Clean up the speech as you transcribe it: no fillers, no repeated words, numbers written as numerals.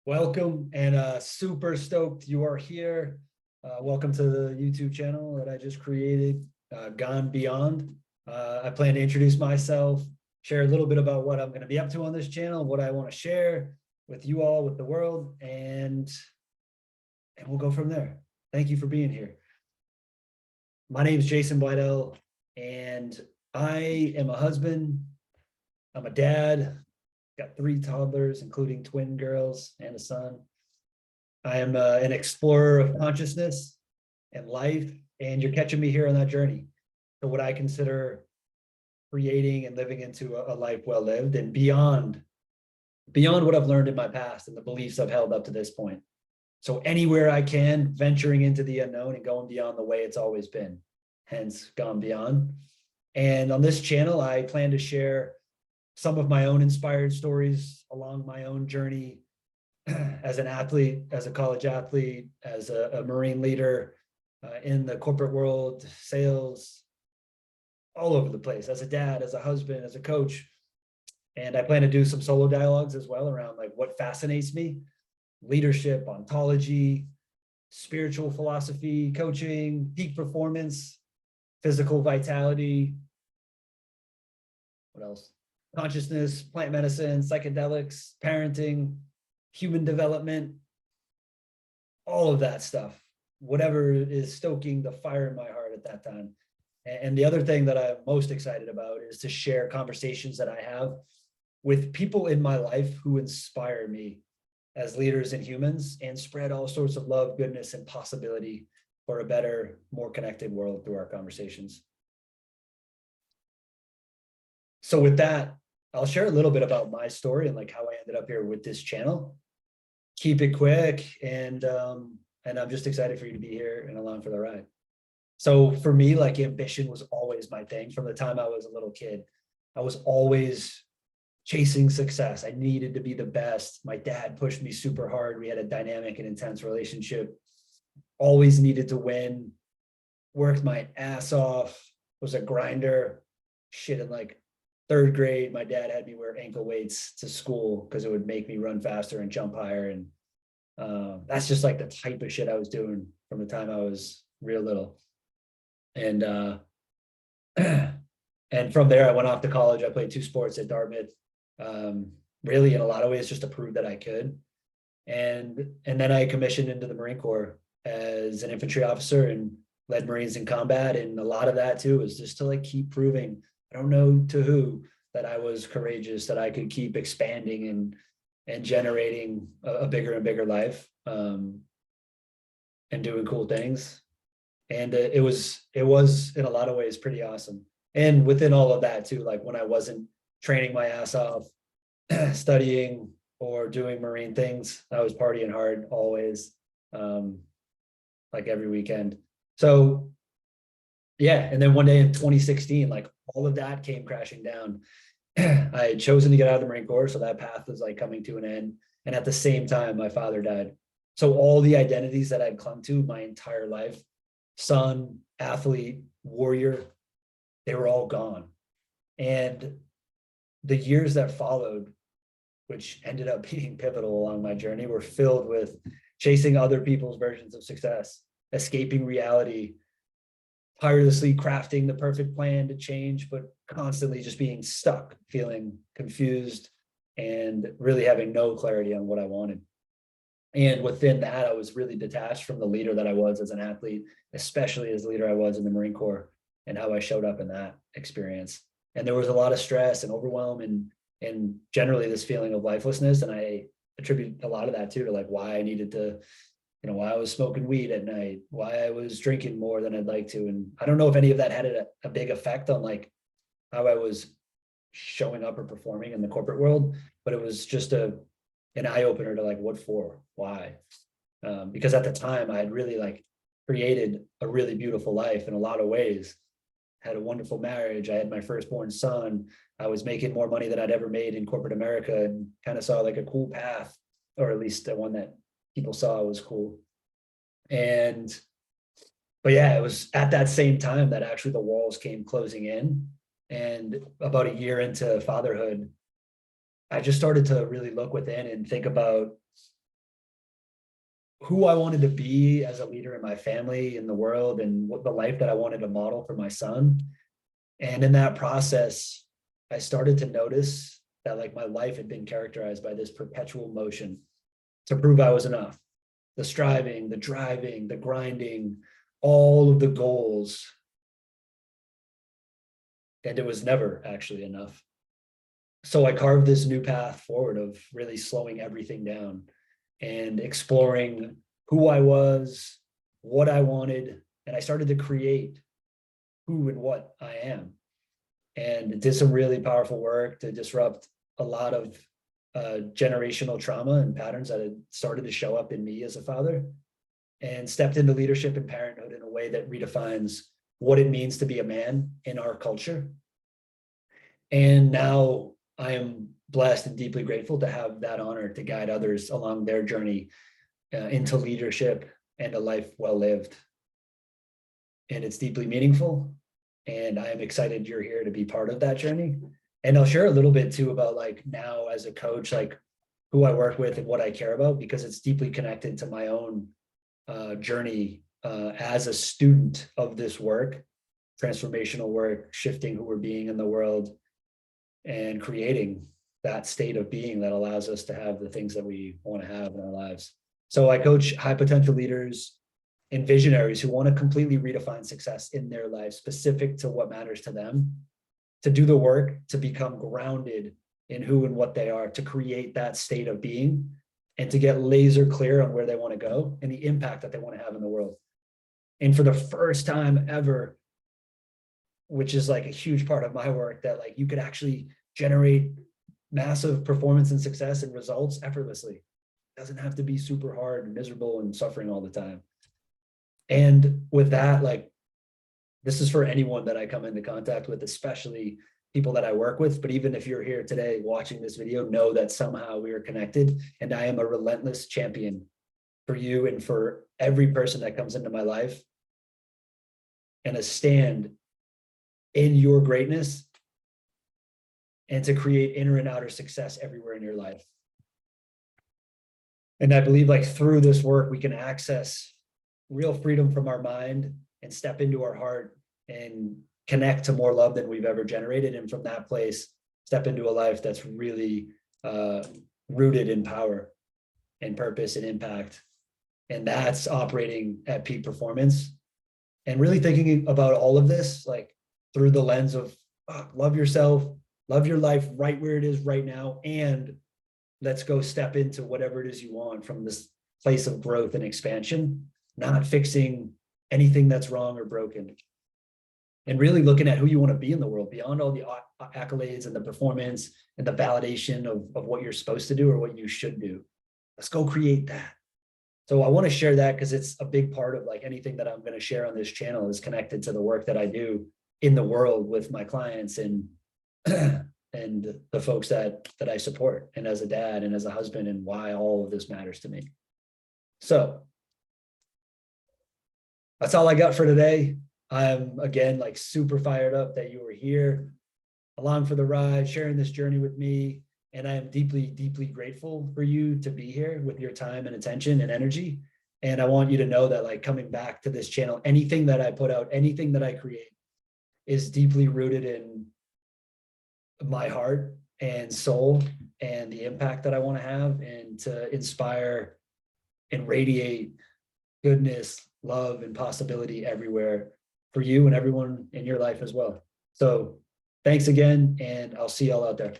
Welcome and super stoked you are here. Welcome to the YouTube channel that I just created, Gone Beyond. I plan to introduce myself, share a little bit about what I'm going to be up to on this channel, what I want to share with you all, with the world, and we'll go from there. Thank you for being here. My name is Jason Bidell, and I am a husband. I'm a dad. Got 3 toddlers, including twin girls and a son. I am an explorer of consciousness and life, and you're catching me here on that journey to what I consider creating and living into a life well lived and beyond what I've learned in my past and the beliefs I've held up to this point. So anywhere I can, venturing into the unknown and going beyond the way it's always been, hence Gone Beyond. And on this channel, I plan to share some of my own inspired stories along my own journey as an athlete, as a college athlete, as a Marine leader, in the corporate world, sales, all over the place, as a dad, as a husband, as a coach. And I plan to do some solo dialogues as well around like what fascinates me: leadership, ontology, spiritual philosophy, coaching, peak performance, physical vitality. What else? Consciousness, plant medicine, psychedelics, parenting, human development, all of that stuff, whatever is stoking the fire in my heart at that time. And the other thing that I'm most excited about is to share conversations that I have with people in my life who inspire me as leaders and humans and spread all sorts of love, goodness, and possibility for a better, more connected world through our conversations. So with that, I'll share a little bit about my story and like how I ended up here with this channel. Keep it quick, and I'm just excited for you to be here and along for the ride. So for me, like ambition was always my thing from the time I was a little kid. I was always chasing success. I needed to be the best. My dad pushed me super hard. We had a dynamic and intense relationship. Always needed to win. Worked my ass off. Was a grinder. Shit, in like 3rd grade, my dad had me wear ankle weights to school because it would make me run faster and jump higher. And that's just like the type of shit I was doing from the time I was real little. And and from there, I went off to college. I played 2 sports at Dartmouth, really in a lot of ways just to prove that I could. And then I commissioned into the Marine Corps as an infantry officer and led Marines in combat. And a lot of that too was just to like keep proving, I don't know to who, that I was courageous, that I could keep expanding and generating a bigger and bigger life, and doing cool things. And it was in a lot of ways pretty awesome. And within all of that too, like when I wasn't training my ass off, studying or doing Marine things, I was partying hard always, like every weekend. So yeah, and then one day in 2016, like all of that came crashing down. I had chosen to get out of the Marine Corps, so that path was like coming to an end. And at the same time, my father died. So all the identities that I'd clung to my entire life, son, athlete, warrior, they were all gone. And the years that followed, which ended up being pivotal along my journey, were filled with chasing other people's versions of success, escaping reality, tirelessly crafting the perfect plan to change, but constantly just being stuck, feeling confused, and really having no clarity on what I wanted. And within that, I was really detached from the leader that I was as an athlete, especially as the leader I was in the Marine Corps, and how I showed up in that experience. And there was a lot of stress and overwhelm and generally this feeling of lifelessness. And I attribute a lot of that too to like why I needed to, why I was smoking weed at night, why I was drinking more than I'd like to. And I don't know if any of that had a big effect on like how I was showing up or performing in the corporate world, but it was just an eye opener to like, what for, why? Because at the time I had really like created a really beautiful life in a lot of ways. Had a wonderful marriage. I had my firstborn son. I was making more money than I'd ever made in corporate America, and kind of saw like a cool path, or at least the one that people saw was cool. But yeah, it was at that same time that actually the walls came closing in. And about a year into fatherhood, I just started to really look within and think about who I wanted to be as a leader in my family, in the world, and what the life that I wanted to model for my son. And in that process, I started to notice that like my life had been characterized by this perpetual motion to prove I was enough. The striving, the driving, the grinding, all of the goals. And it was never actually enough. So I carved this new path forward of really slowing everything down and exploring who I was, what I wanted, and I started to create who and what I am. And did some really powerful work to disrupt a lot of generational trauma and patterns that had started to show up in me as a father, and stepped into leadership and parenthood in a way that redefines what it means to be a man in our culture. And now I am blessed and deeply grateful to have that honor to guide others along their journey into leadership and a life well lived. And it's deeply meaningful. And I am excited you're here to be part of that journey. And I'll share a little bit too about like now as a coach, like who I work with and what I care about, because it's deeply connected to my own journey as a student of this work, transformational work, shifting who we're being in the world and creating that state of being that allows us to have the things that we want to have in our lives. So I coach high potential leaders and visionaries who want to completely redefine success in their life, specific to what matters to them, to do the work, to become grounded in who and what they are, to create that state of being, and to get laser clear on where they want to go and the impact that they want to have in the world. And for the first time ever, which is like a huge part of my work, that like you could actually generate massive performance and success and results effortlessly. It doesn't have to be super hard and miserable and suffering all the time. And with that, like, this is for anyone that I come into contact with, especially people that I work with. But even if you're here today watching this video, know that somehow we are connected, and I am a relentless champion for you and for every person that comes into my life, and a stand in your greatness and to create inner and outer success everywhere in your life. And I believe like through this work, we can access real freedom from our mind and step into our heart and connect to more love than we've ever generated. And from that place, step into a life that's really rooted in power and purpose and impact. And that's operating at peak performance. And really thinking about all of this, like through the lens of love yourself, love your life right where it is right now, and let's go step into whatever it is you want from this place of growth and expansion, not fixing anything that's wrong or broken. And really looking at who you want to be in the world beyond all the accolades and the performance and the validation of what you're supposed to do or what you should do. Let's go create that. So I want to share that because it's a big part of like anything that I'm going to share on this channel is connected to the work that I do in the world with my clients and and the folks that I support, and as a dad and as a husband, and why all of this matters to me. So that's all I got for today. I'm again like super fired up that you were here along for the ride, sharing this journey with me. And I am deeply, deeply grateful for you to be here with your time and attention and energy. And I want you to know that like coming back to this channel, anything that I put out, anything that I create is deeply rooted in my heart and soul and the impact that I want to have, and to inspire and radiate goodness, love, and possibility everywhere for you and everyone in your life as well. So thanks again, and I'll see y'all out there.